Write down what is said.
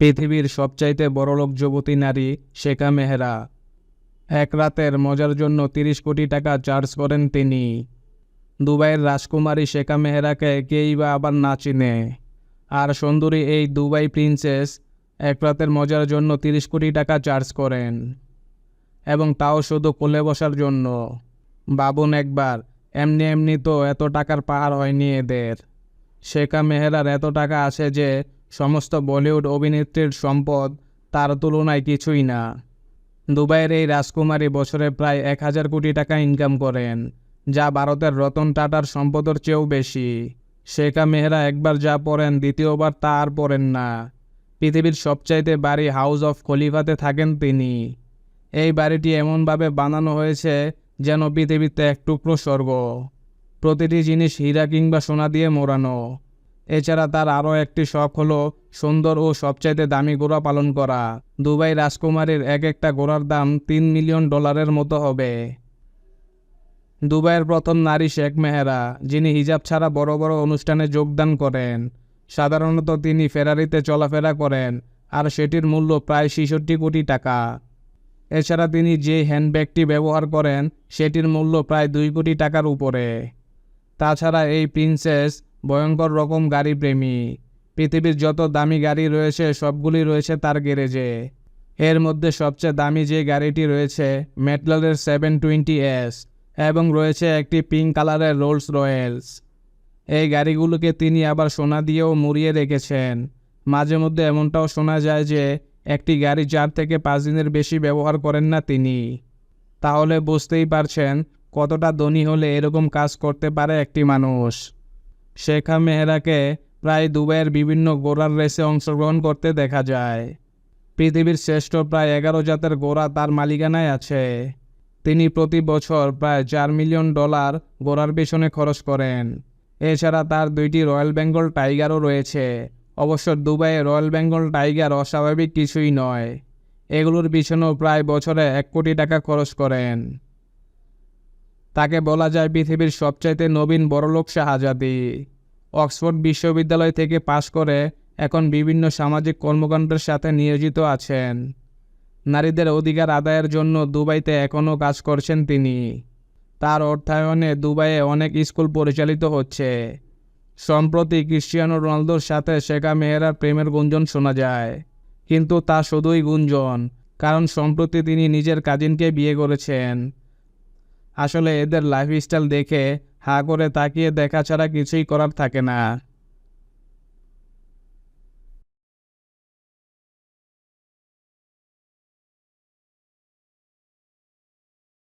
পৃথিবীর সবচাইতে বড়লোক যুবতী নারী শেখা মেহরা। এক রাতের মজার জন্য ৩০ কোটি টাকা চার্জ করেন তিনি। দুবাইয়ের রাজকুমারী শেখা মেহরাকে কেই বা আবার না চিনে। আর সুন্দরী এই দুবাই প্রিন্সেস এক রাতের মজার জন্য ৩০ কোটি টাকা চার্জ করেন, এবং তাও শুধু কোলে বসার জন্য। ভাবুন একবার, এমনি এমনি তো এত টাকার পাহাড় হয়নি এদের। শেখা মেহরার এত টাকা আছে যে সমস্ত বলিউড অভিনেত্রীর সম্পদ তার তুলনায় কিছুই না। দুবাইয়ের এই রাজকুমারী বছরে প্রায় ১,০০০ কোটি টাকা ইনকাম করেন, যা ভারতের রতন টাটার সম্পদের চেয়েও বেশি। শেখা মেহরা একবার যা পড়েন দ্বিতীয়বার তা আর পড়েন না। পৃথিবীর সবচাইতে বাড়ি হাউস অফ খলিফাতে থাকেন তিনি। এই বাড়িটি এমনভাবে বানানো হয়েছে যেন পৃথিবীতে এক টুকরো স্বর্গ। প্রতিটি জিনিস হীরা কিংবা সোনা দিয়ে মোড়ানো। এছাড়া তার আরও একটি শখ হলো সুন্দর ও সবচাইতে দামি ঘোড়া পালন করা। দুবাই রাজকুমারীর এক একটা ঘোড়ার দাম $3 মিলিয়ন মতো হবে। দুবাইয়ের প্রথম নারী শেখ মেহরা, যিনি হিজাব ছাড়া বড় বড় অনুষ্ঠানে যোগদান করেন। সাধারণত তিনি ফেরারিতে চলাফেরা করেন, আর সেটির মূল্য প্রায় ৬৬ কোটি টাকা। এছাড়া তিনি যে হ্যান্ডব্যাগটি ব্যবহার করেন সেটির মূল্য প্রায় ২ কোটি টাকার উপরে। তাছাড়া এই প্রিন্সেস ভয়ঙ্কর রকম গাড়ি প্রেমী। পৃথিবীর যত দামি গাড়ি রয়েছে সবগুলি রয়েছে তার গ্যারেজে। এর মধ্যে সবচেয়ে দামি যে গাড়িটি রয়েছে ম্যাকলারের 720S, এবং রয়েছে একটি পিঙ্ক কালারের রোলস রয়েলস। এই গাড়িগুলোকে তিনি আবার সোনা দিয়েও মুড়িয়ে রেখেছেন। মাঝে মধ্যে এমনটাও শোনা যায় যে একটি গাড়ি ৪ থেকে ৫ দিনের বেশি ব্যবহার করেন না তিনি। তাহলে বুঝতেই পারছেন কতটা ধনী হলে এরকম কাজ করতে পারে একটি মানুষ। শেখা মেহরাকে প্রায় দুবাইয়ের বিভিন্ন ঘোড়ার রেসে অংশগ্রহণ করতে দেখা যায়। পৃথিবীর শ্রেষ্ঠ প্রায় ১১ জাতের ঘোড়া তার মালিকানায় আছে। তিনি প্রতি বছর প্রায় $৪ মিলিয়ন ঘোড়ার পেছনে খরচ করেন। এছাড়া তার ২টি রয়্যাল বেঙ্গল টাইগারও রয়েছে। অবশ্য দুবাইয়ে রয়্যাল বেঙ্গল টাইগার অস্বাভাবিক কিছুই নয়। এগুলোর পিছনেও প্রায় বছরে ১ কোটি টাকা খরচ করেন। তাকে বলা যায় পৃথিবীর সবচাইতে নবীন বড়লোক শাহজাদি। অক্সফোর্ড বিশ্ববিদ্যালয় থেকে পাশ করে এখন বিভিন্ন সামাজিক কর্মকাণ্ডের সাথে নিয়োজিত আছেন। নারীদের অধিকার আদায়ের জন্য দুবাইতে এখনও কাজ করছেন তিনি। তার অর্থায়নে দুবাইয়ে অনেক স্কুল পরিচালিত হচ্ছে। সম্প্রতি ক্রিশ্চিয়ানো রোনালদোর সাথে শেখা মেহরার প্রেমের গুঞ্জন শোনা যায়, কিন্তু তা শুধুই গুঞ্জন, কারণ সম্প্রতি তিনি নিজের কাজিনকে বিয়ে করেছেন। আসলে এদের লাইফস্টাইল দেখে হা করে তাকিয়ে দেখা ছাড়া কিছুই করার থাকে না।